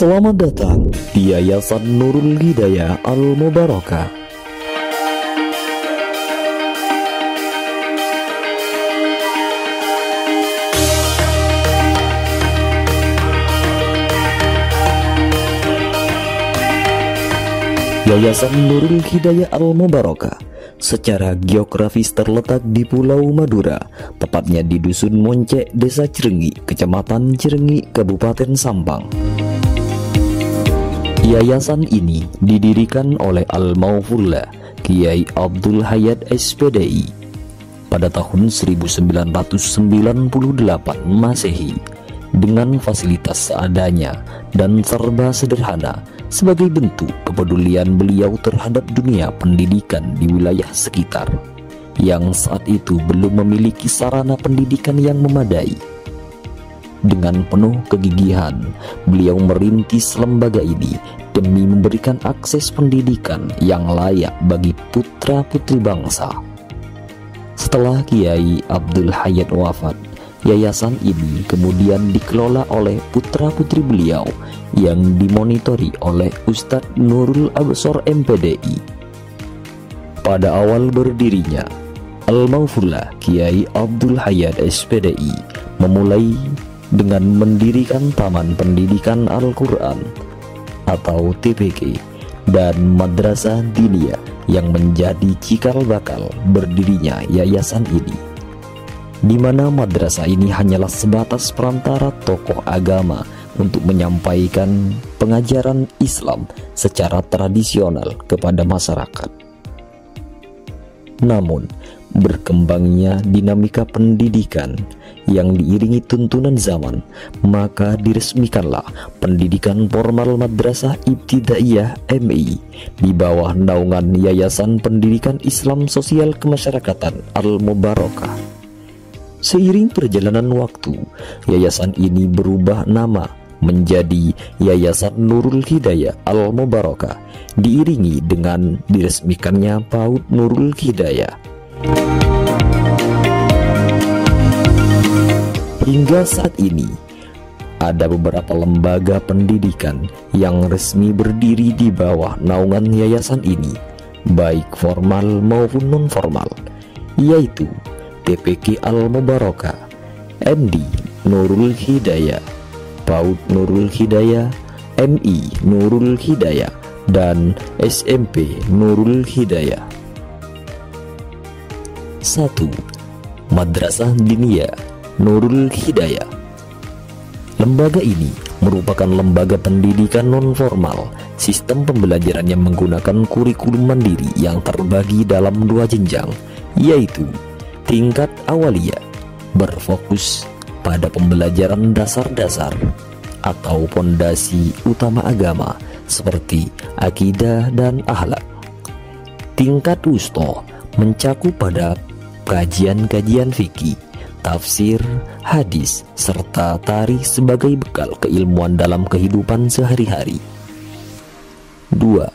Selamat datang di Yayasan Nurul Hidayah Al-Mubarakah. Yayasan Nurul Hidayah Al-Mubarakah secara geografis terletak di Pulau Madura, tepatnya di Dusun Moncek, Desa Cirengi, Kecamatan Cirengi, Kabupaten Sampang. Yayasan ini didirikan oleh Al-Maufullah Kiai Abdul Hayat SPDI pada tahun 1998 Masehi dengan fasilitas seadanya dan serba sederhana sebagai bentuk kepedulian beliau terhadap dunia pendidikan di wilayah sekitar yang saat itu belum memiliki sarana pendidikan yang memadai. Dengan penuh kegigihan, beliau merintis lembaga ini demi memberikan akses pendidikan yang layak bagi putra-putri bangsa. Setelah Kiai Abdul Hayat wafat, yayasan ini kemudian dikelola oleh putra-putri beliau yang dimonitori oleh Ustadz Nurul Absor MPDI. Pada awal berdirinya, Al-Maufullah Kiai Abdul Hayat SPDI memulai dengan mendirikan Taman Pendidikan Al-Quran atau TPQ dan Madrasah Diniyah yang menjadi cikal bakal berdirinya yayasan ini, di mana madrasah ini hanyalah sebatas perantara tokoh agama untuk menyampaikan pengajaran Islam secara tradisional kepada masyarakat. Namun, berkembangnya dinamika pendidikan yang diiringi tuntunan zaman, maka diresmikanlah pendidikan formal Madrasah Ibtidaiyah MI di bawah naungan Yayasan Pendidikan Islam Sosial Kemasyarakatan Al-Mubarakah. Seiring perjalanan waktu, yayasan ini berubah nama menjadi Yayasan Nurul Hidayah Al-Mubarakah, diiringi dengan diresmikannya PAUD Nurul Hidayah. Hingga saat ini, ada beberapa lembaga pendidikan yang resmi berdiri di bawah naungan yayasan ini, baik formal maupun non-formal, yaitu TPQ Al-Mubarakah, MD Nurul Hidayah, PAUD Nurul Hidayah, MI Nurul Hidayah, dan SMP Nurul Hidayah. 1. Madrasah Diniyah Nurul Hidayah. Lembaga ini merupakan lembaga pendidikan non-formal. Sistem pembelajarannya menggunakan kurikulum mandiri yang terbagi dalam 2 jenjang, yaitu tingkat awaliyah berfokus pada pembelajaran dasar-dasar atau pondasi utama agama seperti akidah dan akhlak. Tingkat wusta mencakup pada kajian-kajian fikih, tafsir, hadis, serta tarikh sebagai bekal keilmuan dalam kehidupan sehari-hari. 2.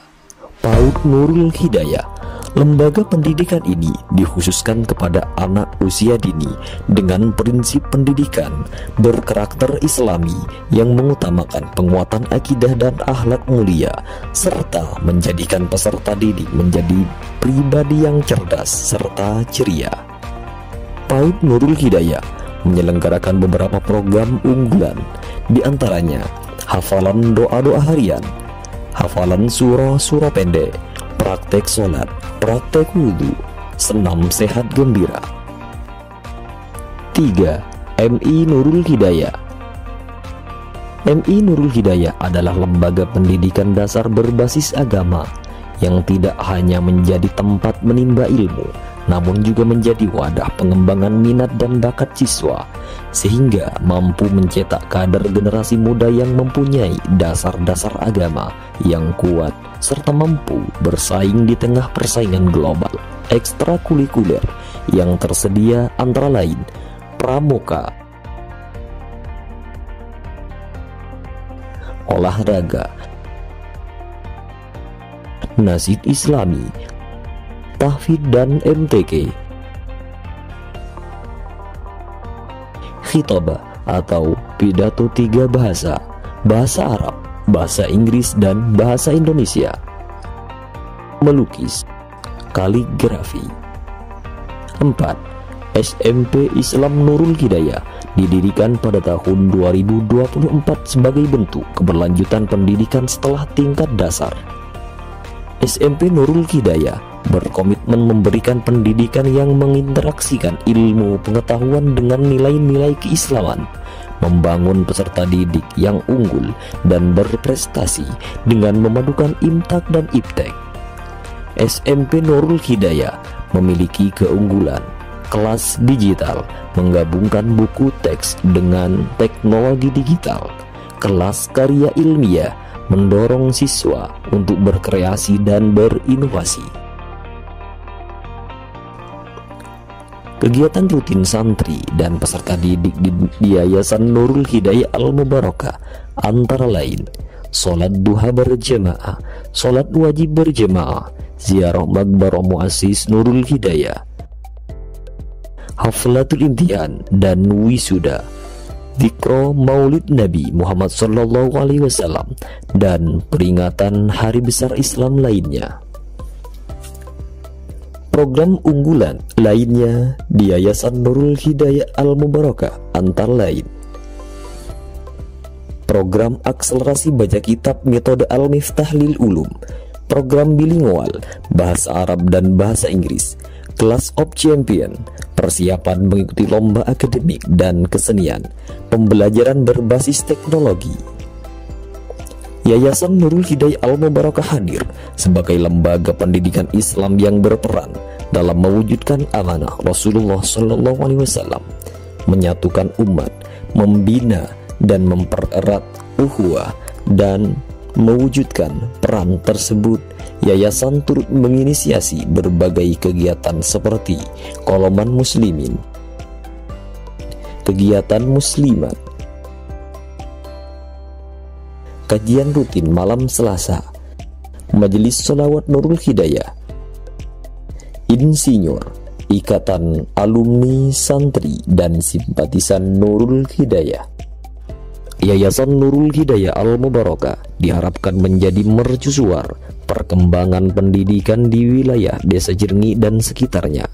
PAUD Nurul Hidayah. Lembaga pendidikan ini dikhususkan kepada anak usia dini dengan prinsip pendidikan berkarakter Islami yang mengutamakan penguatan akidah dan akhlak mulia, serta menjadikan peserta didik menjadi pribadi yang cerdas serta ceria. PAUD Nurul Hidayah menyelenggarakan beberapa program unggulan, di antaranya hafalan doa-doa harian, hafalan surah-surah pendek, praktek sholat, praktek wudhu, senam sehat gembira. 3. MI Nurul Hidayah. MI Nurul Hidayah adalah lembaga pendidikan dasar berbasis agama yang tidak hanya menjadi tempat menimba ilmu, namun juga menjadi wadah pengembangan minat dan bakat siswa, sehingga mampu mencetak kader generasi muda yang mempunyai dasar-dasar agama yang kuat, serta mampu bersaing di tengah persaingan global. Ekstrakurikuler yang tersedia antara lain pramuka, olahraga, nasid Islami, tahfidz dan MTQ, khitabah atau pidato 3 bahasa, bahasa Arab, bahasa Inggris dan bahasa Indonesia, melukis, kaligrafi. 4. SMP Islam Nurul Hidayah didirikan pada tahun 2024 sebagai bentuk keberlanjutan pendidikan setelah tingkat dasar. SMP Nurul Hidayah berkomitmen memberikan pendidikan yang menginteraksikan ilmu pengetahuan dengan nilai-nilai keislaman, membangun peserta didik yang unggul dan berprestasi dengan memadukan imtak dan iptek. SMP Nurul Hidayah memiliki keunggulan kelas digital, menggabungkan buku teks dengan teknologi digital, kelas karya ilmiah, mendorong siswa untuk berkreasi dan berinovasi. Kegiatan rutin santri dan peserta didik di Yayasan Nurul Hidayah Al-Mubarakah antara lain sholat duha berjamaah, sholat wajib berjamaah, ziarah makbarah muassis Nurul Hidayah, haflatul imtihan dan wisuda, dzikro maulid Nabi Muhammad SAW, dan peringatan hari besar Islam lainnya. Program unggulan lainnya di Yayasan Nurul Hidayah Al-Mubarakah antara lain program akselerasi baca kitab metode Al-Miftah lil Ulum, program bilingual bahasa Arab dan bahasa Inggris, Class of Champion, persiapan mengikuti lomba akademik dan kesenian, pembelajaran berbasis teknologi. Yayasan Nurul Hidayah Al-Mubarakah hadir sebagai lembaga pendidikan Islam yang berperan dalam mewujudkan amanah Rasulullah SAW, menyatukan umat, membina dan mempererat ukhuwah, dan mewujudkan peran tersebut. Yayasan turut menginisiasi berbagai kegiatan seperti Koloman Muslimin, kegiatan muslimat, kajian rutin malam Selasa, majelis sholawat Nurul Hidayah, insinyur, ikatan alumni santri dan simpatisan Nurul Hidayah. Yayasan Nurul Hidayah Al-Mubarakah diharapkan menjadi mercusuar perkembangan pendidikan di wilayah Desa Jernih dan sekitarnya,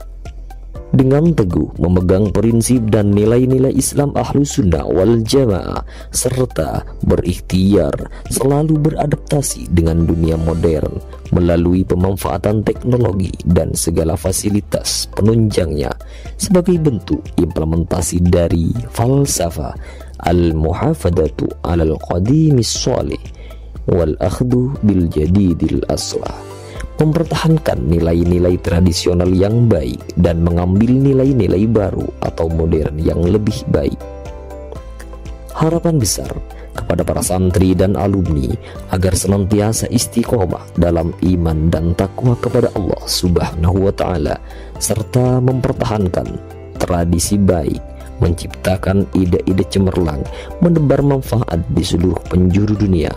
dengan teguh memegang prinsip dan nilai-nilai Islam Ahlus Sunnah wal Jamaah, serta berikhtiar selalu beradaptasi dengan dunia modern melalui pemanfaatan teknologi dan segala fasilitas penunjangnya sebagai bentuk implementasi dari falsafah al-muhafadatu alal qadimis sholih wal akhdu bil jadidil aslah, mempertahankan nilai-nilai tradisional yang baik dan mengambil nilai-nilai baru atau modern yang lebih baik. Harapan besar kepada para santri dan alumni agar senantiasa istiqomah dalam iman dan takwa kepada Allah Subhanahu wa Ta'ala, serta mempertahankan tradisi baik, menciptakan ide-ide cemerlang, menebar manfaat di seluruh penjuru dunia,